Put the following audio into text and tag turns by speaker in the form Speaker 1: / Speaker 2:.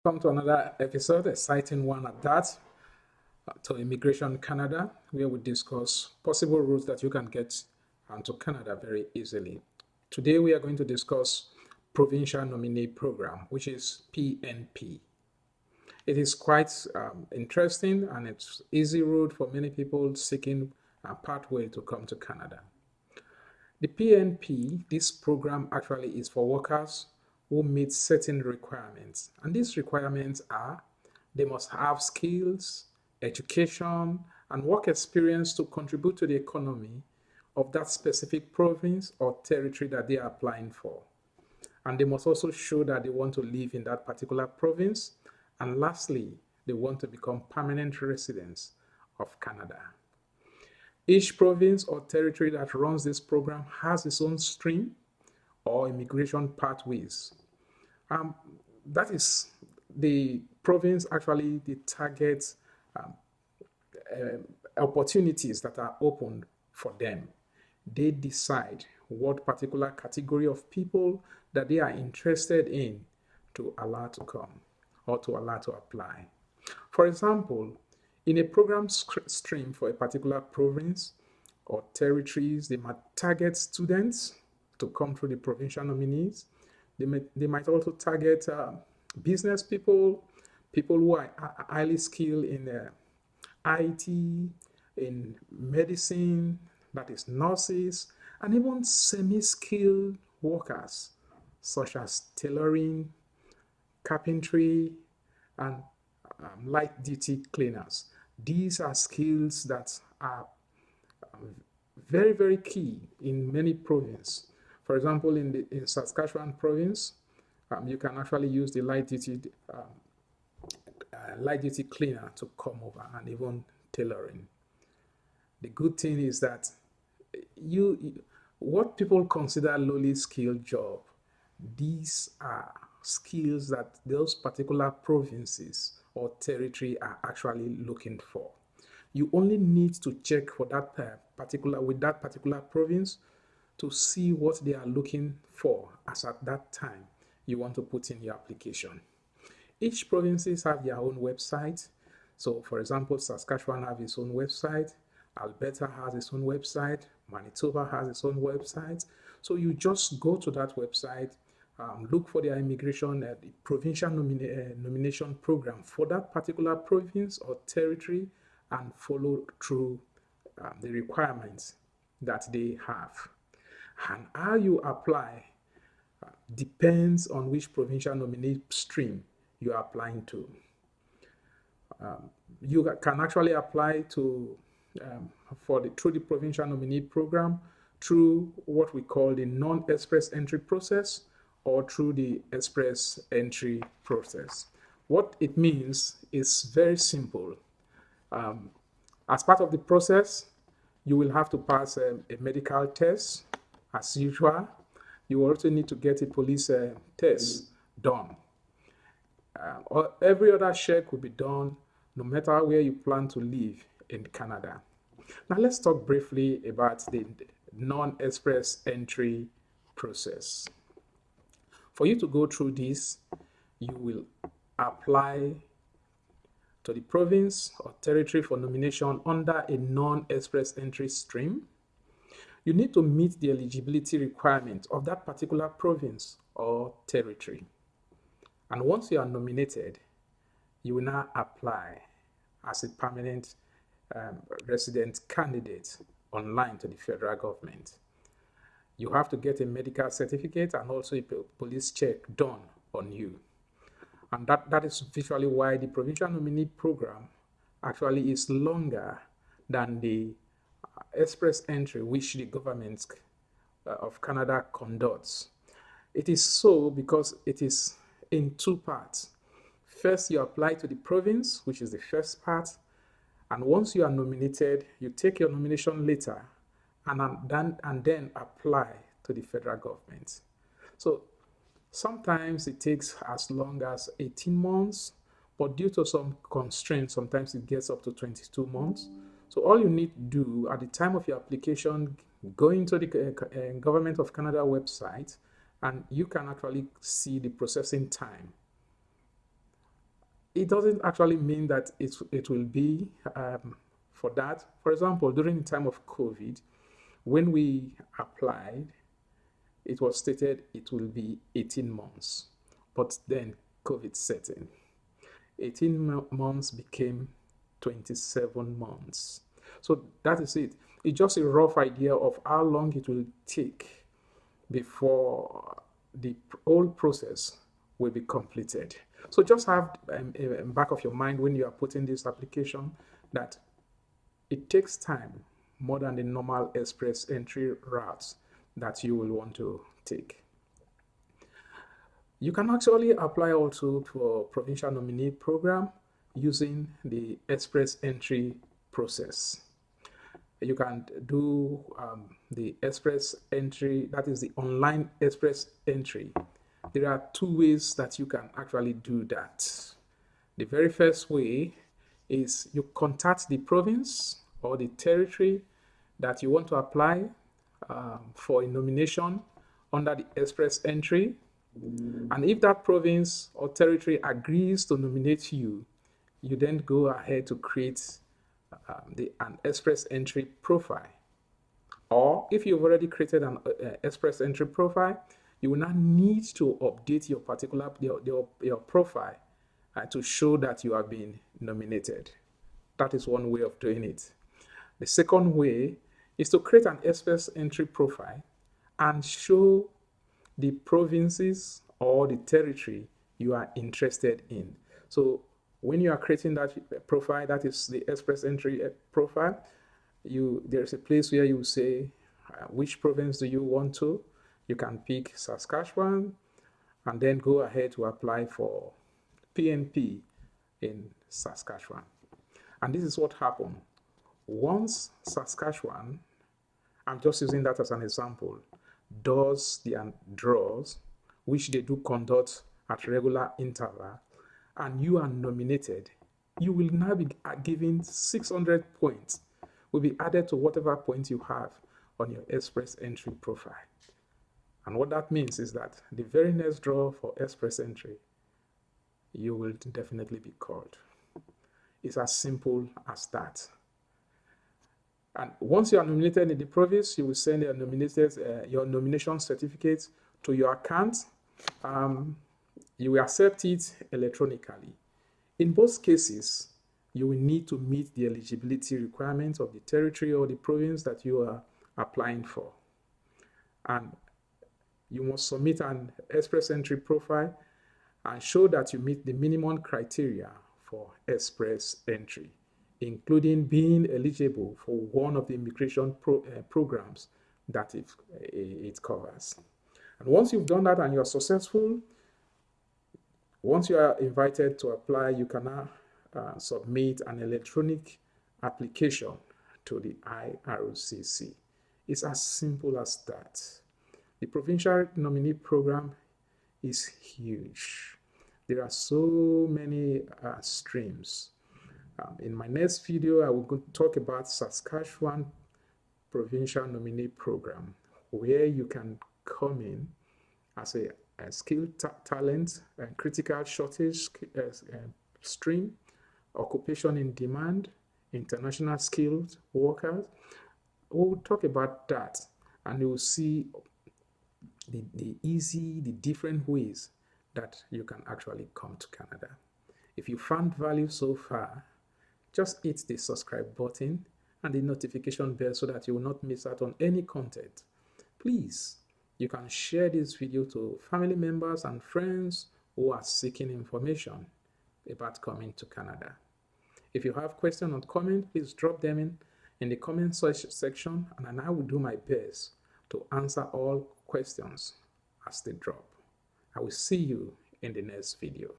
Speaker 1: Welcome to another episode, exciting one at that, to Immigration Canada, where we discuss possible routes that you can get to Canada very easily. Today, we are going to discuss Provincial Nominee Program, which is PNP. It is quite interesting and it's easy route for many people seeking a pathway to come to Canada. The PNP, this program actually is for workers who meet certain requirements. And these requirements are they must have skills, education, and work experience to contribute to the economy of that specific province or territory that they are applying for. And they must also show that they want to live in that particular province. And lastly, they want to become permanent residents of Canada. Each province or territory that runs this program has its own stream or immigration pathways. Um, that is the province actually the target um, opportunities that are opened for them. They decide what particular category of people that they are interested in to allow to come or to allow to apply. For example, in a program stream for a particular province or territories, they might target students to come through the provincial nominees. They might also target business people, people who are highly skilled in IT, in medicine, that is nurses, and even semi-skilled workers such as tailoring, carpentry, and light duty cleaners. These are skills that are very, very key in many provinces. For example, in Saskatchewan province, you can actually use the light duty cleaner to come over and even tailoring. The good thing is that what people consider lowly skilled job, these are skills that those particular provinces or territory are actually looking for. You only need to check for that particular province to see what they are looking for as at that time you want to put in your application. Each provinces have their own website. So, for example, Saskatchewan has its own website, Alberta has its own website, Manitoba has its own website. So you just go to that website, look for their immigration, the provincial nomination program for that particular province or territory, and follow through the requirements that they have. And how you apply depends on which provincial nominee stream you are applying to. You can actually apply to through the provincial nominee program through what we call the non-express entry process or through the express entry process. What it means is very simple. As part of the process, you will have to pass a medical test as usual. You also need to get a police test done. Every other check will be done no matter where you plan to live in Canada. Now let's talk briefly about the non-express entry process. For you to go through this, you will apply to the province or territory for nomination under a non-express entry stream. You need to meet the eligibility requirement of that particular province or territory. And once you are nominated, you will now apply as a permanent resident candidate online to the federal government. You have to get a medical certificate and also a police check done on you. And that is visually why the provincial nominee program actually is longer than the express entry which the government of Canada conducts. It is so because it is in two parts. First, you apply to the province, which is the first part, and once you are nominated, you take your nomination letter and then apply to the federal government. So sometimes it takes as long as 18 months, but due to some constraints, sometimes it gets up to 22 months. So all you need to do at the time of your application, go into the Government of Canada website, and you can actually see the processing time it doesn't actually mean that it will be for that. For example, during the time of COVID, when we applied, it was stated it will be 18 months. But then COVID set in. 18 months became 27 months. So that is it. It's just a rough idea of how long it will take before the whole process will be completed. So just have in back of your mind when you are putting this application that it takes time more than the normal express entry routes that you will want to take. You can actually apply also for provincial nominee program using the express entry process. You can do the express entry, that is the online express entry. There are two ways that you can actually do that. The very first way is you contact the province or the territory that you want to apply for a nomination under the express entry. And if that province or territory agrees to nominate you, you then go ahead to create an express entry profile. Or if you've already created an express entry profile, you will not need to update your particular your profile to show that you have been nominated. That is one way of doing it. The second way is to create an express entry profile and show the provinces or the territory you are interested in. So when you are creating that profile, that is the express entry profile, there's a place where you say which province do you want to. You can pick Saskatchewan and then go ahead to apply for PNP in Saskatchewan. And this is what happened. Once Saskatchewan, I'm just using that as an example, does their draws, which they do conduct at regular interval, and you are nominated, you will now be given 600 points, will be added to whatever points you have on your express entry profile. And what that means is that the very next draw for express entry, you will definitely be called. It's as simple as that. And once you are nominated in the province, you will send your nomination certificate to your account. You will accept it electronically. In both cases, you will need to meet the eligibility requirements of the territory or the province that you are applying for. And you must submit an express entry profile and show that you meet the minimum criteria for express entry, including being eligible for one of the immigration programs that it covers. And once you've done that and you're successful, once you are invited to apply, you can now submit an electronic application to the IRCC. It's as simple as that. The provincial nominee program is huge. There are so many streams. In my next video, I will talk about Saskatchewan Provincial Nominee Program, where you can come in as a skilled talent and critical shortage stream, occupation in demand, international skilled workers. We'll talk about that, and you will see the different ways that you can actually come to Canada. If you found value so far, just hit the subscribe button and the notification bell so that you will not miss out on any content. Please, you can share this video to family members and friends who are seeking information about coming to Canada. If you have questions or comments, please drop them in the comment section, and I will do my best to answer all questions as they drop. I will see you in the next video.